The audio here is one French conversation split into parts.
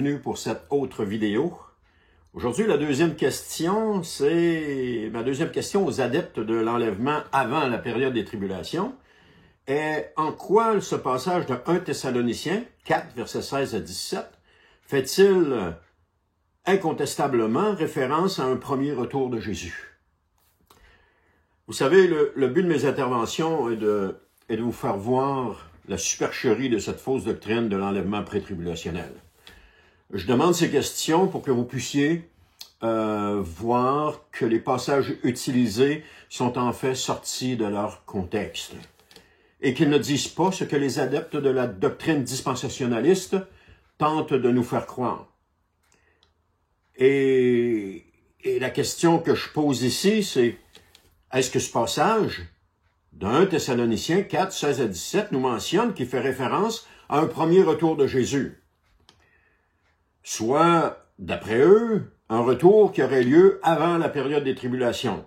bienvenue pour cette autre vidéo. Aujourd'hui, la deuxième question, c'est ma deuxième question aux adeptes de l'enlèvement avant la période des tribulations. Et en quoi ce passage de 1 Thessaloniciens 4, versets 16 à 17, fait-il incontestablement référence à un premier retour de Jésus? Vous savez, le but de mes interventions est de vous faire voir la supercherie de cette fausse doctrine de l'enlèvement pré-tribulationnel. Je demande ces questions pour que vous puissiez voir que les passages utilisés sont en fait sortis de leur contexte et qu'ils ne disent pas ce que les adeptes de la doctrine dispensationaliste tentent de nous faire croire. Et la question que je pose ici, c'est est-ce que ce passage de 1 Thessaloniciens 4, 16 à 17 nous mentionne qu'il fait référence à un premier retour de Jésus? Soit, d'après eux, un retour qui aurait lieu avant la période des tribulations.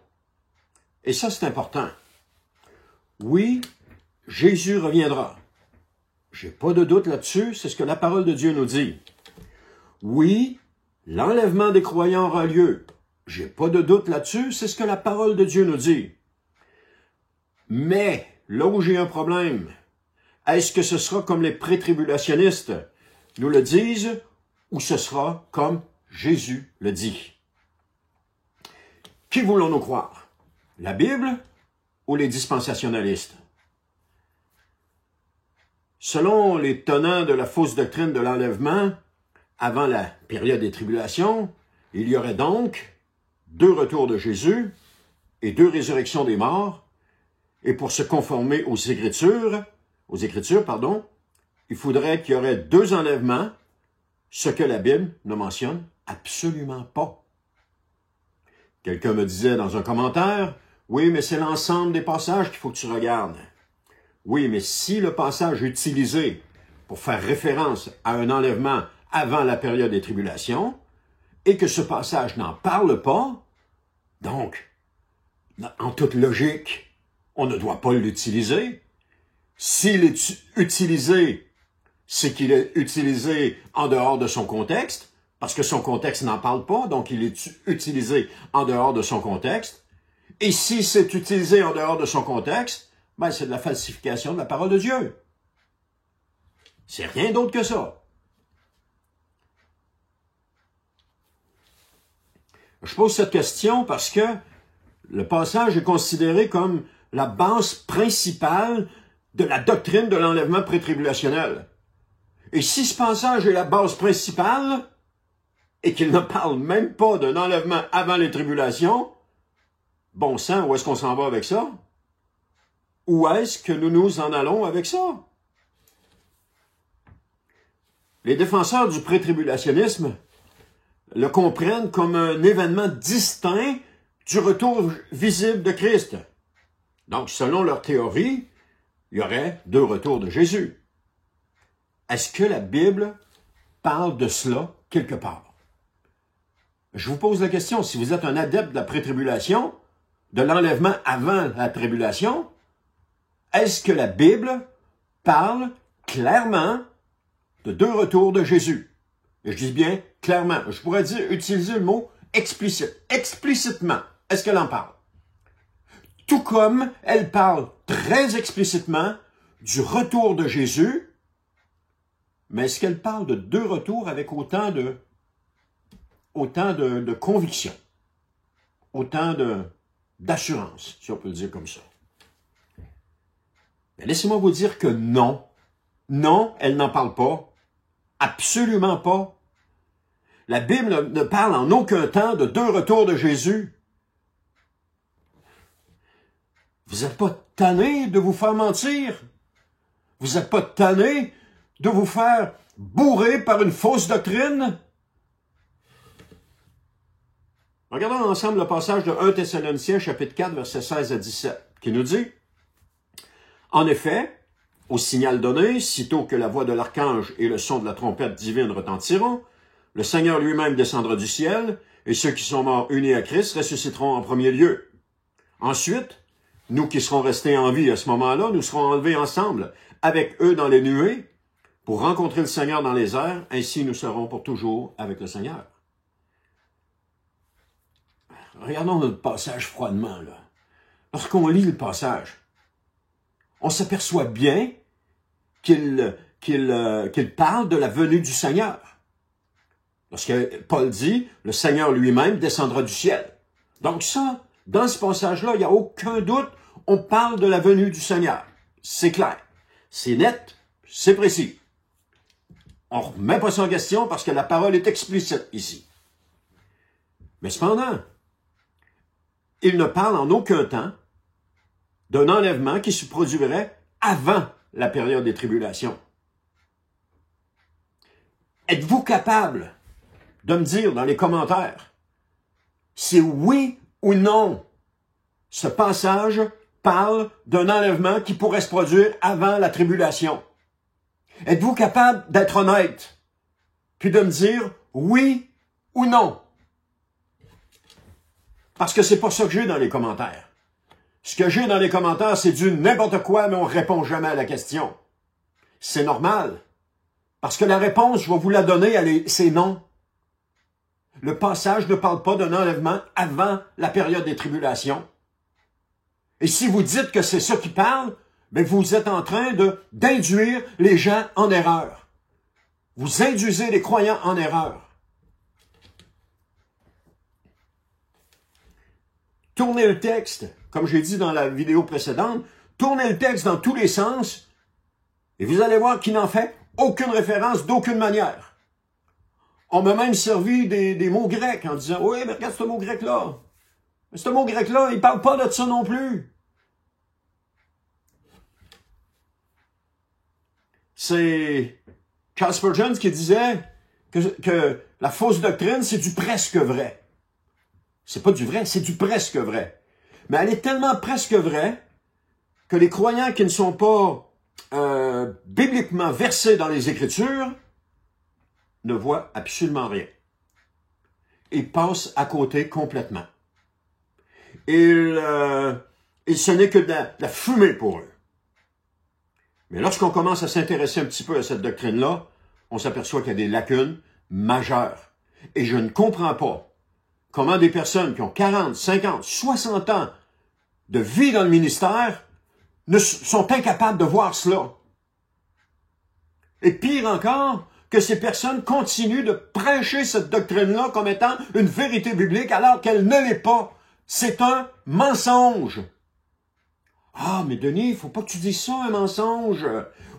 Et ça, c'est important. Oui, Jésus reviendra. J'ai pas de doute là-dessus, c'est ce que la parole de Dieu nous dit. Oui, l'enlèvement des croyants aura lieu. J'ai pas de doute là-dessus, c'est ce que la parole de Dieu nous dit. Mais, là où j'ai un problème, est-ce que ce sera comme les pré-tribulationnistes nous le disent, ou ce sera comme Jésus le dit? Qui voulons-nous croire? La Bible ou les dispensationalistes? Selon les tenants de la fausse doctrine de l'enlèvement, avant la période des tribulations, il y aurait donc 2 retours de Jésus et 2 résurrections des morts. Et pour se conformer aux Écritures, il faudrait qu'il y aurait 2 enlèvements, ce que la Bible ne mentionne absolument pas. Quelqu'un me disait dans un commentaire, « Oui, mais c'est l'ensemble des passages qu'il faut que tu regardes. » Oui, mais si le passage utilisé pour faire référence à un enlèvement avant la période des tribulations, et que ce passage n'en parle pas, donc, en toute logique, on ne doit pas l'utiliser. S'il est utilisé, c'est qu'il est utilisé en dehors de son contexte, parce que son contexte n'en parle pas, donc il est utilisé en dehors de son contexte. Et si c'est utilisé en dehors de son contexte, ben c'est de la falsification de la parole de Dieu. C'est rien d'autre que ça. Je pose cette question parce que le passage est considéré comme la base principale de la doctrine de l'enlèvement pré-tribulationnel. Et si ce passage est la base principale, et qu'il ne parle même pas d'un enlèvement avant les tribulations, bon sang, où est-ce qu'on s'en va avec ça? Où est-ce que nous nous en allons avec ça? Les défenseurs du pré-tribulationnisme le comprennent comme un événement distinct du retour visible de Christ. Donc, selon leur théorie, il y aurait 2 retours de Jésus. Est-ce que la Bible parle de cela quelque part? Je vous pose la question, si vous êtes un adepte de la pré-tribulation, de l'enlèvement avant la tribulation, est-ce que la Bible parle clairement de 2 retours de Jésus? Et je dis bien clairement, je pourrais utiliser le mot explicite, explicitement. Est-ce qu'elle en parle? Tout comme elle parle très explicitement du retour de Jésus, mais est-ce qu'elle parle de 2 retours avec autant de conviction, autant d'assurance, si on peut le dire comme ça? Mais laissez-moi vous dire que non. Non, elle n'en parle pas. Absolument pas. La Bible ne parle en aucun temps de 2 retours de Jésus. Vous n'êtes pas tanné de vous faire mentir? Vous n'êtes pas tanné de vous faire bourrer par une fausse doctrine? Regardons ensemble le passage de 1 Thessaloniciens, chapitre 4, versets 16 à 17, qui nous dit « En effet, au signal donné, sitôt que la voix de l'archange et le son de la trompette divine retentiront, le Seigneur lui-même descendra du ciel, et ceux qui sont morts unis à Christ ressusciteront en premier lieu. Ensuite, nous qui serons restés en vie à ce moment-là, nous serons enlevés ensemble avec eux dans les nuées pour rencontrer le Seigneur dans les airs, ainsi nous serons pour toujours avec le Seigneur. Regardons notre passage froidement, là. Lorsqu'on lit le passage, on s'aperçoit bien qu'il parle de la venue du Seigneur. Lorsque Paul dit, le Seigneur lui-même descendra du ciel. Donc ça, dans ce passage-là, il n'y a aucun doute, on parle de la venue du Seigneur. C'est clair, c'est net, c'est précis. On ne remet pas ça en question parce que la parole est explicite ici. Mais cependant, il ne parle en aucun temps d'un enlèvement qui se produirait avant la période des tribulations. Êtes-vous capable de me dire dans les commentaires si oui ou non ce passage parle d'un enlèvement qui pourrait se produire avant la tribulation? Êtes-vous capable d'être honnête puis de me dire oui ou non? Parce que c'est pas ça que j'ai dans les commentaires. Ce que j'ai dans les commentaires, c'est du n'importe quoi, mais on répond jamais à la question. C'est normal. Parce que la réponse, je vais vous la donner, c'est non. Le passage ne parle pas d'un enlèvement avant la période des tribulations. Et si vous dites que c'est ça qui parle, ben vous êtes en train d'induire les gens en erreur. Vous induisez les croyants en erreur. Tournez le texte, comme j'ai dit dans la vidéo précédente, tournez le texte dans tous les sens et vous allez voir qu'il n'en fait aucune référence d'aucune manière. On m'a même servi des mots grecs en disant « Oui, mais regarde ce mot grec-là. Mais ce mot grec-là, il ne parle pas de ça non plus. » C'est Charles Spurgeon qui disait que la fausse doctrine, c'est du presque vrai. C'est pas du vrai, c'est du presque vrai. Mais elle est tellement presque vraie que les croyants qui ne sont pas bibliquement versés dans les Écritures ne voient absolument rien. Ils passent à côté complètement. Et ce n'est que de la fumée pour eux. Mais lorsqu'on commence à s'intéresser un petit peu à cette doctrine-là, on s'aperçoit qu'il y a des lacunes majeures. Et je ne comprends pas comment des personnes qui ont 40, 50, 60 ans de vie dans le ministère sont incapables de voir cela. Et pire encore, que ces personnes continuent de prêcher cette doctrine-là comme étant une vérité biblique alors qu'elle ne l'est pas. C'est un mensonge. Ah, mais Denis, il faut pas que tu dises ça, un mensonge.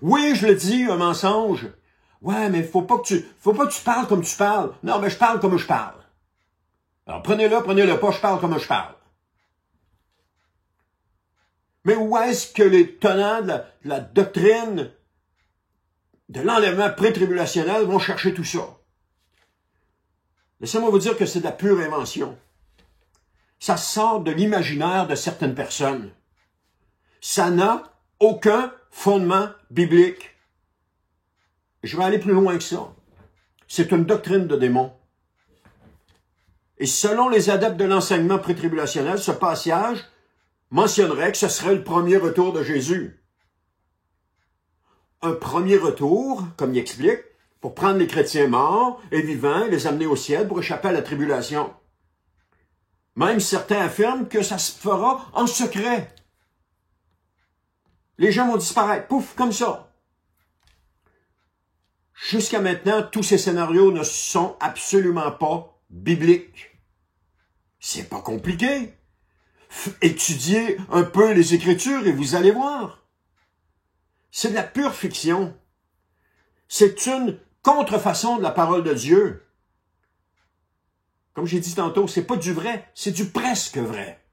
Oui, je le dis, un mensonge. Ouais, mais faut pas que tu parles comme tu parles. Non, mais je parle comme je parle. Alors, prenez-le pas, je parle comme je parle. Mais où est-ce que les tenants de la doctrine de l'enlèvement pré-tribulationnel vont chercher tout ça? Laissez-moi vous dire que c'est de la pure invention. Ça sort de l'imaginaire de certaines personnes. Ça n'a aucun fondement biblique. Je vais aller plus loin que ça. C'est une doctrine de démon. Et selon les adeptes de l'enseignement pré-tribulationnel, ce passage mentionnerait que ce serait le premier retour de Jésus. Un premier retour, comme il explique, pour prendre les chrétiens morts et vivants et les amener au ciel pour échapper à la tribulation. Même certains affirment que ça se fera en secret. Les gens vont disparaître, pouf, comme ça. Jusqu'à maintenant, tous ces scénarios ne sont absolument pas bibliques. C'est pas compliqué. Étudiez un peu les Écritures et vous allez voir. C'est de la pure fiction. C'est une contrefaçon de la parole de Dieu. Comme j'ai dit tantôt, c'est pas du vrai, c'est du presque vrai.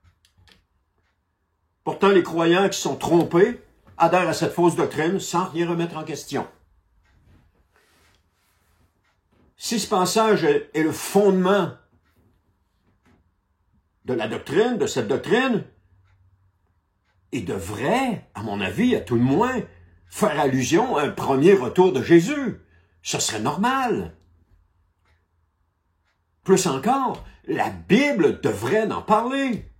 Pourtant, les croyants qui sont trompés adhèrent à cette fausse doctrine sans rien remettre en question. Si ce passage est le fondement de la doctrine, de cette doctrine, il devrait, à mon avis, à tout le moins, faire allusion à un premier retour de Jésus. Ce serait normal. Plus encore, la Bible devrait en parler.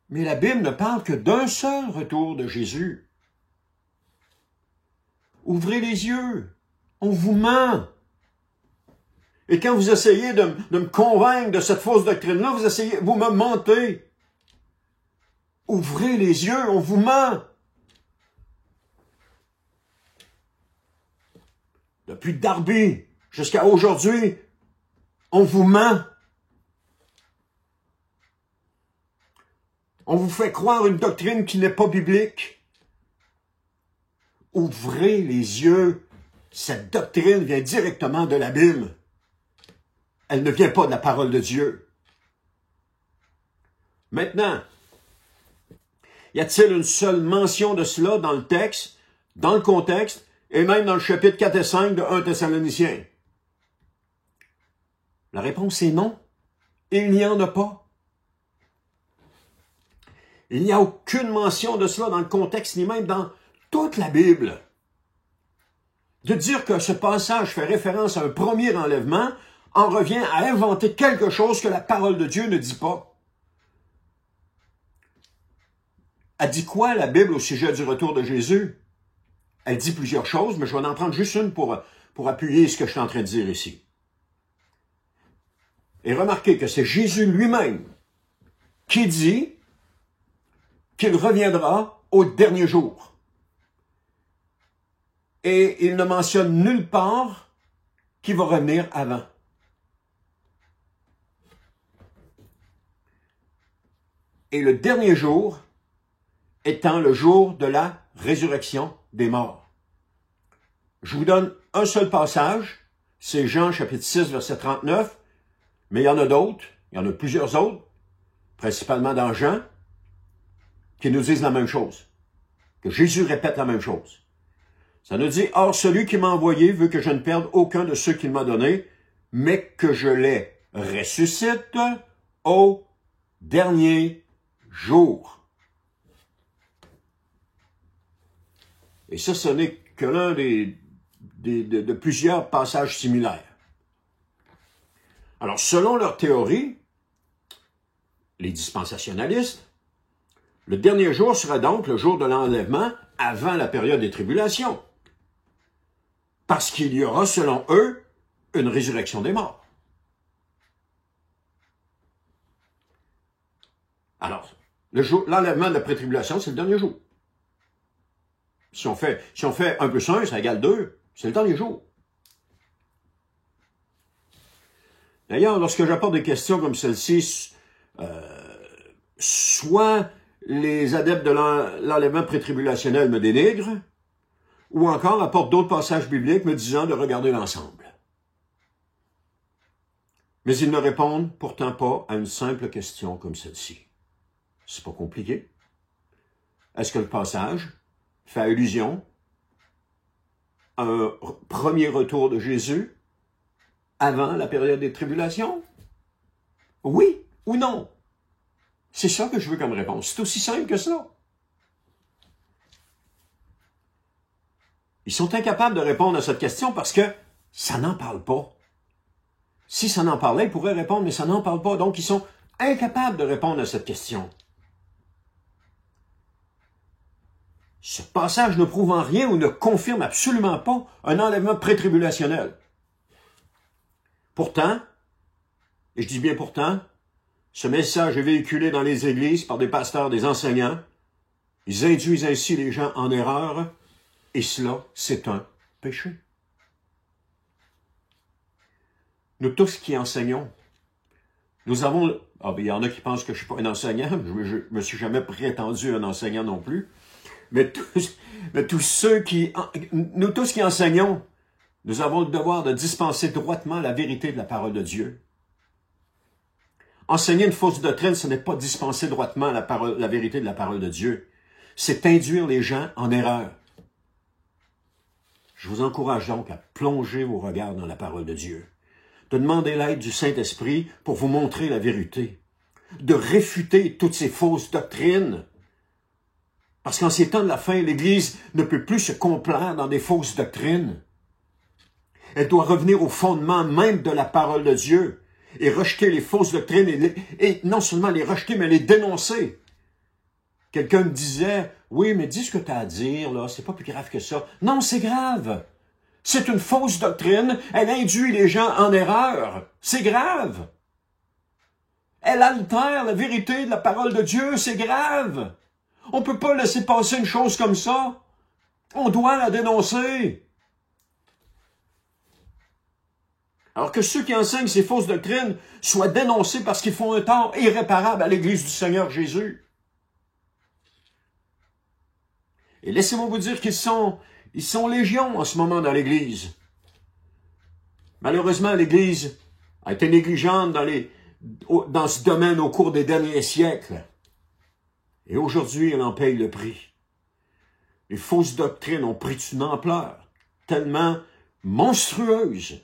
Mais la Bible ne parle que d'un seul retour de Jésus. Ouvrez les yeux. On vous ment. Et quand vous essayez de me convaincre de cette fausse doctrine-là, vous me mentez. Ouvrez les yeux, on vous ment. Depuis Darby jusqu'à aujourd'hui, on vous ment. On vous fait croire une doctrine qui n'est pas biblique. Ouvrez les yeux. Cette doctrine vient directement de la Bible. Elle ne vient pas de la parole de Dieu. Maintenant, y a-t-il une seule mention de cela dans le texte, dans le contexte, et même dans le chapitre 4 et 5 de 1 Thessaloniciens? La réponse est non. Il n'y en a pas. Il n'y a aucune mention de cela dans le contexte, ni même dans toute la Bible. De dire que ce passage fait référence à un premier enlèvement en revient à inventer quelque chose que la parole de Dieu ne dit pas. Elle dit quoi, la Bible, au sujet du retour de Jésus? Elle dit plusieurs choses, mais je vais en prendre juste une pour appuyer ce que je suis en train de dire ici. Et remarquez que c'est Jésus lui-même qui dit qu'il reviendra au dernier jour. Et il ne mentionne nulle part qu'il va revenir avant. Et le dernier jour étant le jour de la résurrection des morts. Je vous donne un seul passage, c'est Jean chapitre 6, verset 39, mais il y en a d'autres, il y en a plusieurs autres, principalement dans Jean, qui nous disent la même chose, que Jésus répète la même chose. Ça nous dit, « Or, celui qui m'a envoyé veut que je ne perde aucun de ceux qu'il m'a donnés, mais que je les ressuscite au dernier jour. » Et ça, ce n'est que l'un de plusieurs passages similaires. Alors, selon leur théorie, les dispensationalistes, le dernier jour sera donc le jour de l'enlèvement avant la période des tribulations. Parce qu'il y aura, selon eux, une résurrection des morts. Alors, l'enlèvement de la pré-tribulation, c'est le dernier jour. Si on fait 1 plus 1, ça égale 2, c'est le dernier jour. D'ailleurs, lorsque j'apporte des questions comme celle-ci, soit les adeptes de l'enlèvement pré-tribulationnel me dénigrent, ou encore apportent d'autres passages bibliques me disant de regarder l'ensemble. Mais ils ne répondent pourtant pas à une simple question comme celle-ci. C'est pas compliqué. Est-ce que le passage fait allusion à un premier retour de Jésus avant la période des tribulations? Oui ou non? C'est ça que je veux comme réponse. C'est aussi simple que ça. Ils sont incapables de répondre à cette question parce que ça n'en parle pas. Si ça n'en parlait, ils pourraient répondre, mais ça n'en parle pas. Donc, ils sont incapables de répondre à cette question. Ce passage ne prouve en rien ou ne confirme absolument pas un enlèvement pré-tribulationnel. Pourtant, et je dis bien pourtant, ce message est véhiculé dans les églises par des pasteurs, des enseignants. Ils induisent ainsi les gens en erreur, et cela, c'est un péché. Nous tous qui enseignons, nous avons... il y en a qui pensent que je ne suis pas un enseignant, je ne me suis jamais prétendu un enseignant non plus. Mais tous ceux qui... Nous tous qui enseignons, nous avons le devoir de dispenser droitement la vérité de la parole de Dieu. Enseigner une fausse doctrine, ce n'est pas dispenser droitement la vérité de la parole de Dieu. C'est induire les gens en erreur. Je vous encourage donc à plonger vos regards dans la parole de Dieu, de demander l'aide du Saint-Esprit pour vous montrer la vérité, de réfuter toutes ces fausses doctrines. Parce qu'en ces temps de la fin, l'Église ne peut plus se complaire dans des fausses doctrines. Elle doit revenir au fondement même de la parole de Dieu et rejeter les fausses doctrines et non seulement les rejeter, mais les dénoncer. Quelqu'un me disait, Oui, mais dis ce que tu as à dire, là, c'est pas plus grave que ça. Non, c'est grave. C'est une fausse doctrine, elle induit les gens en erreur. C'est grave. Elle altère la vérité de la parole de Dieu, c'est grave. On ne peut pas laisser passer une chose comme ça. On doit la dénoncer. Alors que ceux qui enseignent ces fausses doctrines soient dénoncés parce qu'ils font un tort irréparable à l'Église du Seigneur Jésus. Et laissez-moi vous dire qu'ils sont légions en ce moment dans l'Église. Malheureusement, l'Église a été négligente dans ce domaine au cours des derniers siècles. Et aujourd'hui, elle en paye le prix. Les fausses doctrines ont pris une ampleur tellement monstrueuse.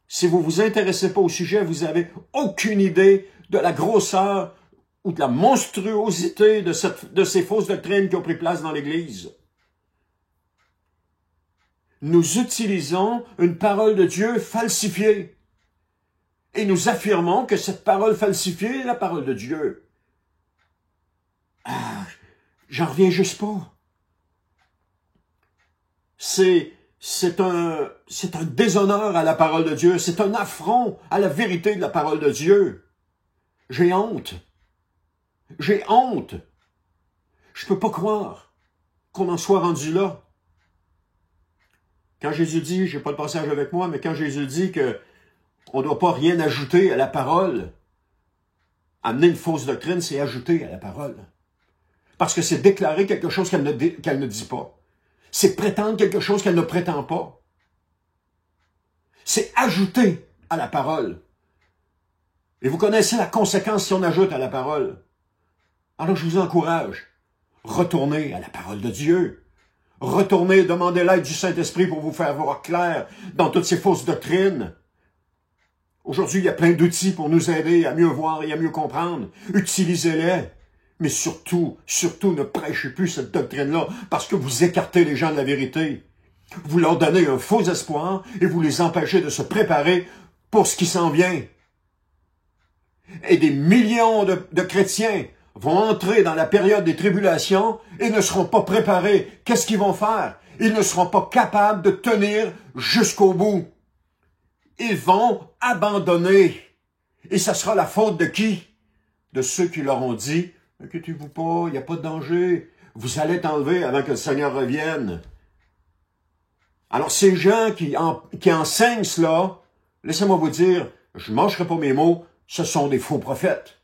Si vous ne vous intéressez pas au sujet, vous n'avez aucune idée de la grosseur ou de la monstruosité de ces fausses doctrines qui ont pris place dans l'Église. Nous utilisons une parole de Dieu falsifiée. Et nous affirmons que cette parole falsifiée est la parole de Dieu. Ah, j'en reviens juste pas. C'est un déshonneur à la parole de Dieu. C'est un affront à la vérité de la parole de Dieu. J'ai honte. J'ai honte. Je peux pas croire qu'on en soit rendu là. Quand Jésus dit, j'ai pas le passage avec moi, mais quand Jésus dit que on ne doit pas rien ajouter à la parole, amener une fausse doctrine, c'est ajouter à la parole. Parce que c'est déclarer quelque chose qu'elle ne dit pas. C'est prétendre quelque chose qu'elle ne prétend pas. C'est ajouter à la parole. Et vous connaissez la conséquence si on ajoute à la parole. Alors je vous encourage, retournez à la parole de Dieu. Retournez, demandez l'aide du Saint-Esprit pour vous faire voir clair dans toutes ces fausses doctrines. Aujourd'hui, il y a plein d'outils pour nous aider à mieux voir et à mieux comprendre. Utilisez-les. Mais surtout, ne prêchez plus cette doctrine-là parce que vous écartez les gens de la vérité. Vous leur donnez un faux espoir et vous les empêchez de se préparer pour ce qui s'en vient. Et des millions de chrétiens vont entrer dans la période des tribulations et ne seront pas préparés. Qu'est-ce qu'ils vont faire? Ils ne seront pas capables de tenir jusqu'au bout. Ils vont abandonner. Et ça sera la faute de qui? De ceux qui leur ont dit, « Inquiétez-vous pas, il n'y a pas de danger. Vous allez être enlevés avant que le Seigneur revienne. » Alors ces gens qui enseignent cela, laissez-moi vous dire, je ne mâcherai pas mes mots, ce sont des faux prophètes.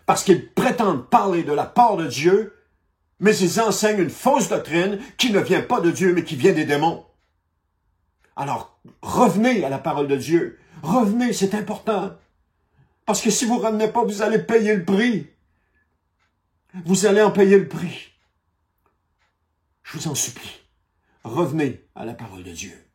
Parce qu'ils prétendent parler de la part de Dieu, mais ils enseignent une fausse doctrine qui ne vient pas de Dieu, mais qui vient des démons. Alors, revenez à la parole de Dieu. Revenez, c'est important. Parce que si vous ne revenez pas, vous allez payer le prix. Vous allez en payer le prix. Je vous en supplie. Revenez à la parole de Dieu.